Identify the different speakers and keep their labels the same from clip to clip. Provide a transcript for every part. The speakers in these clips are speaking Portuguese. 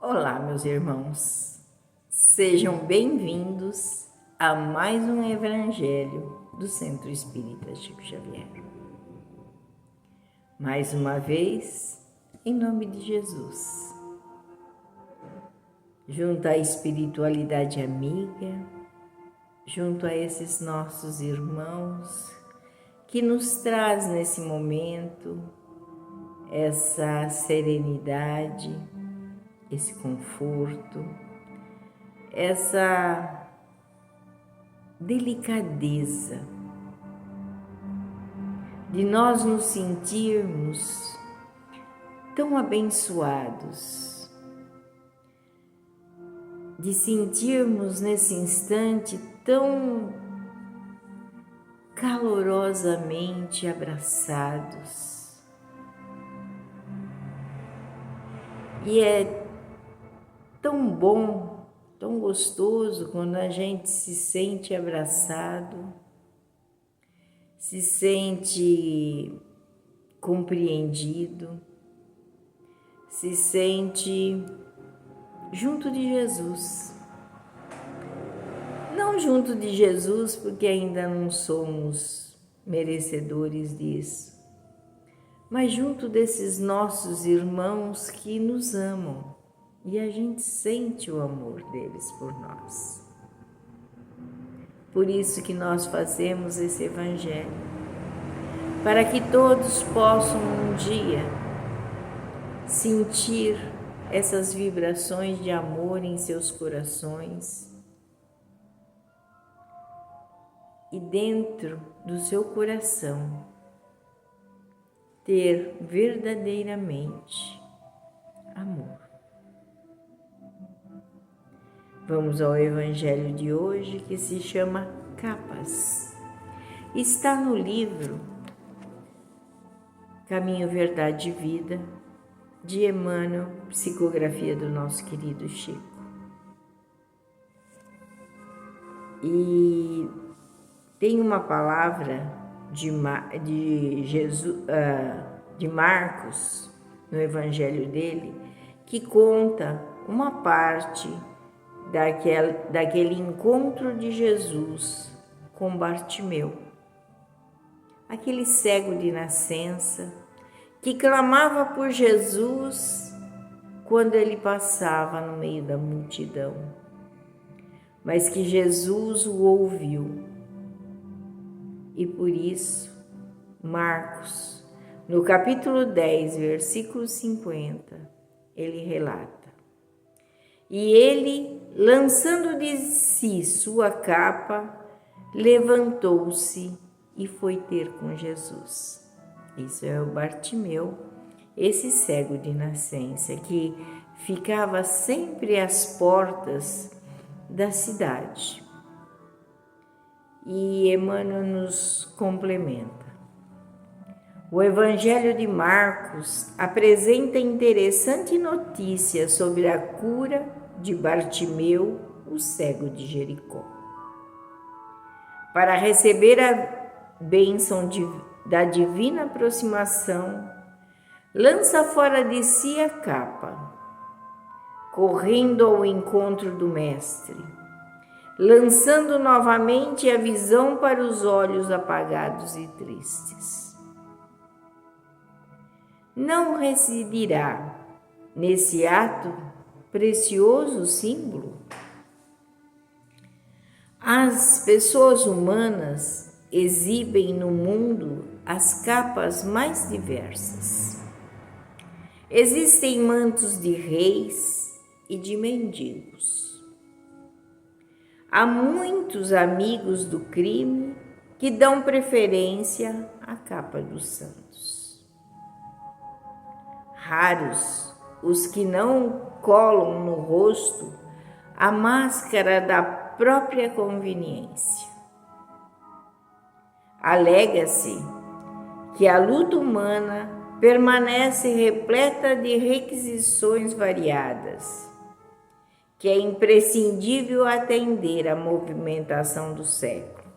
Speaker 1: Olá, meus irmãos, sejam bem-vindos a mais um Evangelho do Centro Espírita Chico Xavier. Mais uma vez, em nome de Jesus, junto à espiritualidade amiga, junto a esses nossos irmãos que nos traz nesse momento essa serenidade, esse conforto, essa delicadeza de nós nos sentirmos tão abençoados, de sentirmos nesse instante tão calorosamente abraçados. E é tão bom, tão gostoso quando a gente se sente abraçado, se sente compreendido, se sente junto de Jesus. Não junto de Jesus porque ainda não somos merecedores disso, mas junto desses nossos irmãos que nos amam. E a gente sente o amor deles por nós. Por isso que nós fazemos esse Evangelho, para que todos possam um dia sentir essas vibrações de amor em seus corações e dentro do seu coração ter verdadeiramente amor. Vamos ao Evangelho de hoje, que se chama Capas. Está no livro Caminho, Verdade e Vida, de Emmanuel, psicografia do nosso querido Chico. E tem uma palavra de Marcos, no Evangelho dele, que conta uma parte daquele encontro de Jesus com Bartimeu, aquele cego de nascença que clamava por Jesus quando ele passava no meio da multidão, mas que Jesus o ouviu. E por isso, Marcos, no capítulo 10, versículo 50, ele relata: "E ele, lançando de si sua capa, levantou-se e foi ter com Jesus." Isso é o Bartimeu, esse cego de nascença que ficava sempre às portas da cidade. E Emmanuel nos complementa. O Evangelho de Marcos apresenta interessante notícia sobre a cura de Bartimeu, o cego de Jericó. Para receber a bênção da divina aproximação, lança fora de si a capa, correndo ao encontro do Mestre, lançando novamente a visão para os olhos apagados e tristes. Não residirá nesse ato precioso símbolo? As pessoas humanas exibem no mundo as capas mais diversas. Existem mantos de reis e de mendigos. Há muitos amigos do crime que dão preferência à capa dos santos. Raros os que não colam no rosto a máscara da própria conveniência. Alega-se que a luta humana permanece repleta de requisições variadas, que é imprescindível atender à movimentação do século.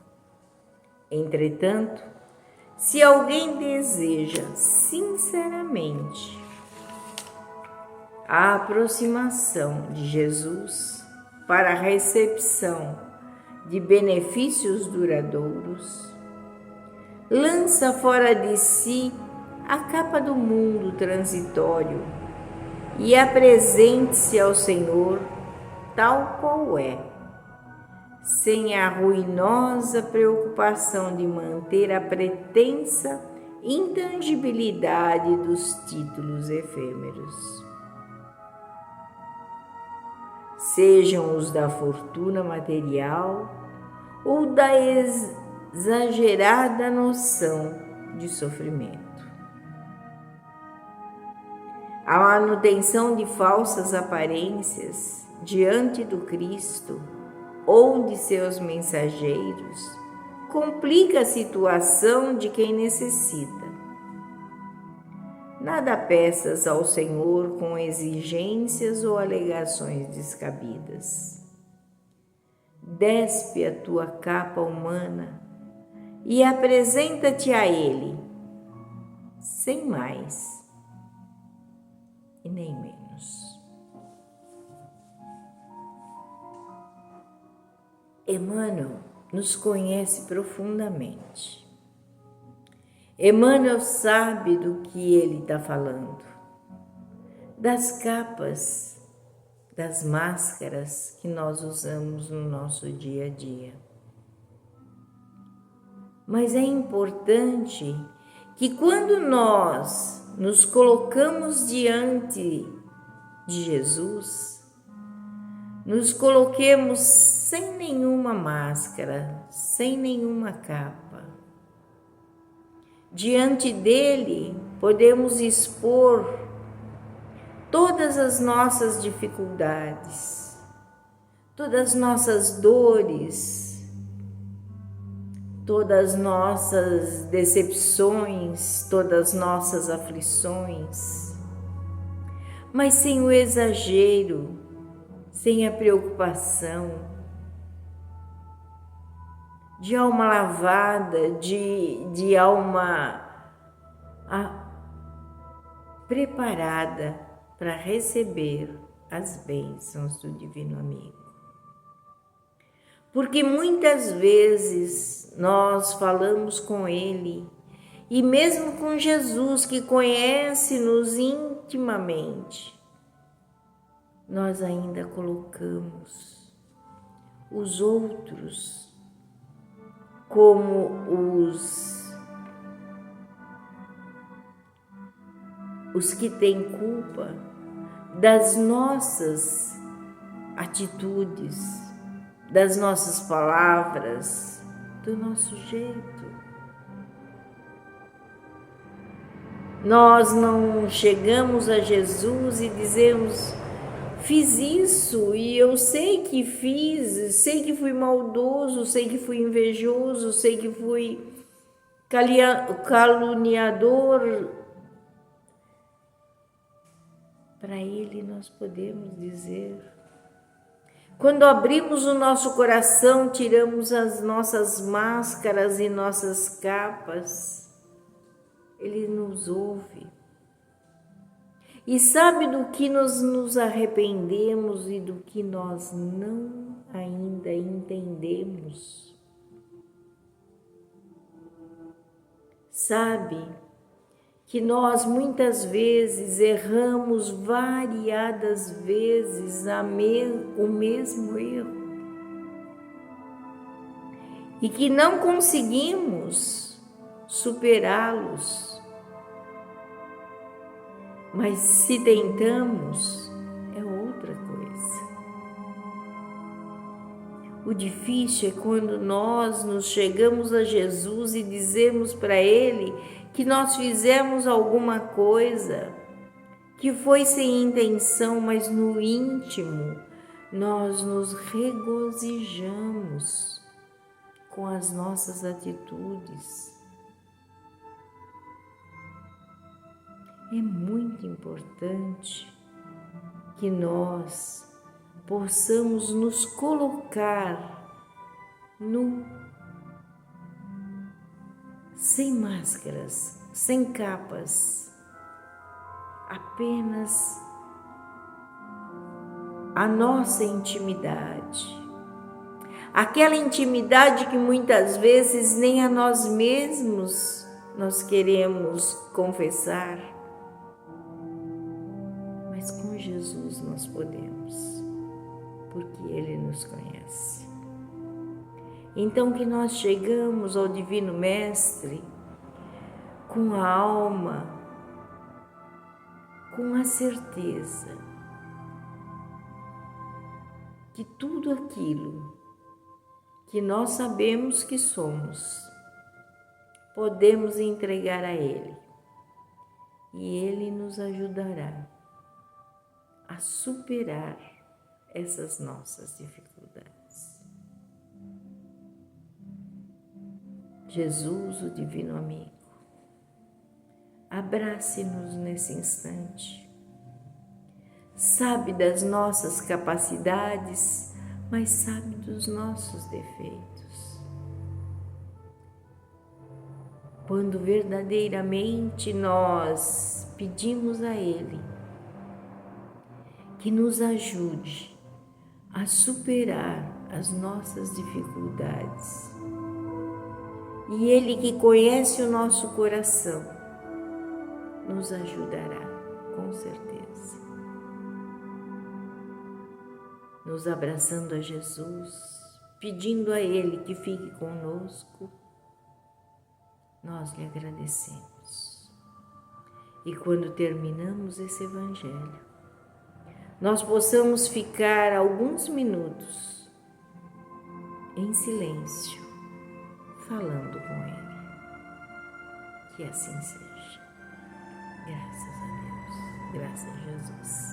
Speaker 1: Entretanto, se alguém deseja sinceramente a aproximação de Jesus para a recepção de benefícios duradouros, lança fora de si a capa do mundo transitório e apresente-se ao Senhor tal qual é, sem a ruinosa preocupação de manter a pretensa intangibilidade dos títulos efêmeros. Sejam os da fortuna material ou da exagerada noção de sofrimento. A manutenção de falsas aparências diante do Cristo ou de seus mensageiros complica a situação de quem necessita. Nada peças ao Senhor com exigências ou alegações descabidas. Despe a tua capa humana e apresenta-te a Ele, sem mais e nem menos. Emmanuel nos conhece profundamente. Emmanuel sabe do que ele está falando, das capas, das máscaras que nós usamos no nosso dia a dia. Mas é importante que quando nós nos colocamos diante de Jesus, nos coloquemos sem nenhuma máscara, sem nenhuma capa. Diante dele, podemos expor todas as nossas dificuldades, todas as nossas dores, todas as nossas decepções, todas as nossas aflições, mas sem o exagero, sem a preocupação, de alma lavada, de alma preparada para receber as bênçãos do Divino Amigo. Porque muitas vezes nós falamos com Ele, e mesmo com Jesus, que conhece-nos intimamente, nós ainda colocamos os outros como os que têm culpa das nossas atitudes, das nossas palavras, do nosso jeito. Nós não chegamos a Jesus e dizemos: fiz isso e eu sei que fiz, sei que fui maldoso, sei que fui invejoso, sei que fui caluniador. Para Ele nós podemos dizer. Quando abrimos o nosso coração, tiramos as nossas máscaras e nossas capas, Ele nos ouve. E sabe do que nós nos arrependemos e do que nós não ainda entendemos. Sabe que nós muitas vezes erramos variadas vezes o mesmo erro. E que não conseguimos superá-los. Mas se tentamos, é outra coisa. O difícil é quando nós nos chegamos a Jesus e dizemos para Ele que nós fizemos alguma coisa que foi sem intenção, mas no íntimo nós nos regozijamos com as nossas atitudes. É muito importante que nós possamos nos colocar sem máscaras, sem capas, apenas a nossa intimidade. Aquela intimidade que muitas vezes nem a nós mesmos nós queremos confessar. Mas com Jesus nós podemos, porque Ele nos conhece. Então que nós chegamos ao Divino Mestre com a alma, com a certeza que tudo aquilo que nós sabemos que somos, podemos entregar a Ele e Ele nos ajudará a superar essas nossas dificuldades. Jesus, o Divino Amigo, abrace-nos nesse instante. Sabe das nossas capacidades, mas sabe dos nossos defeitos. Quando verdadeiramente nós pedimos a Ele que nos ajude a superar as nossas dificuldades, e Ele que conhece o nosso coração, nos ajudará, com certeza. Nos abraçando a Jesus, pedindo a Ele que fique conosco, nós lhe agradecemos. E quando terminamos esse Evangelho, nós possamos ficar alguns minutos em silêncio, falando com Ele. Que assim seja. Graças a Deus, graças a Jesus.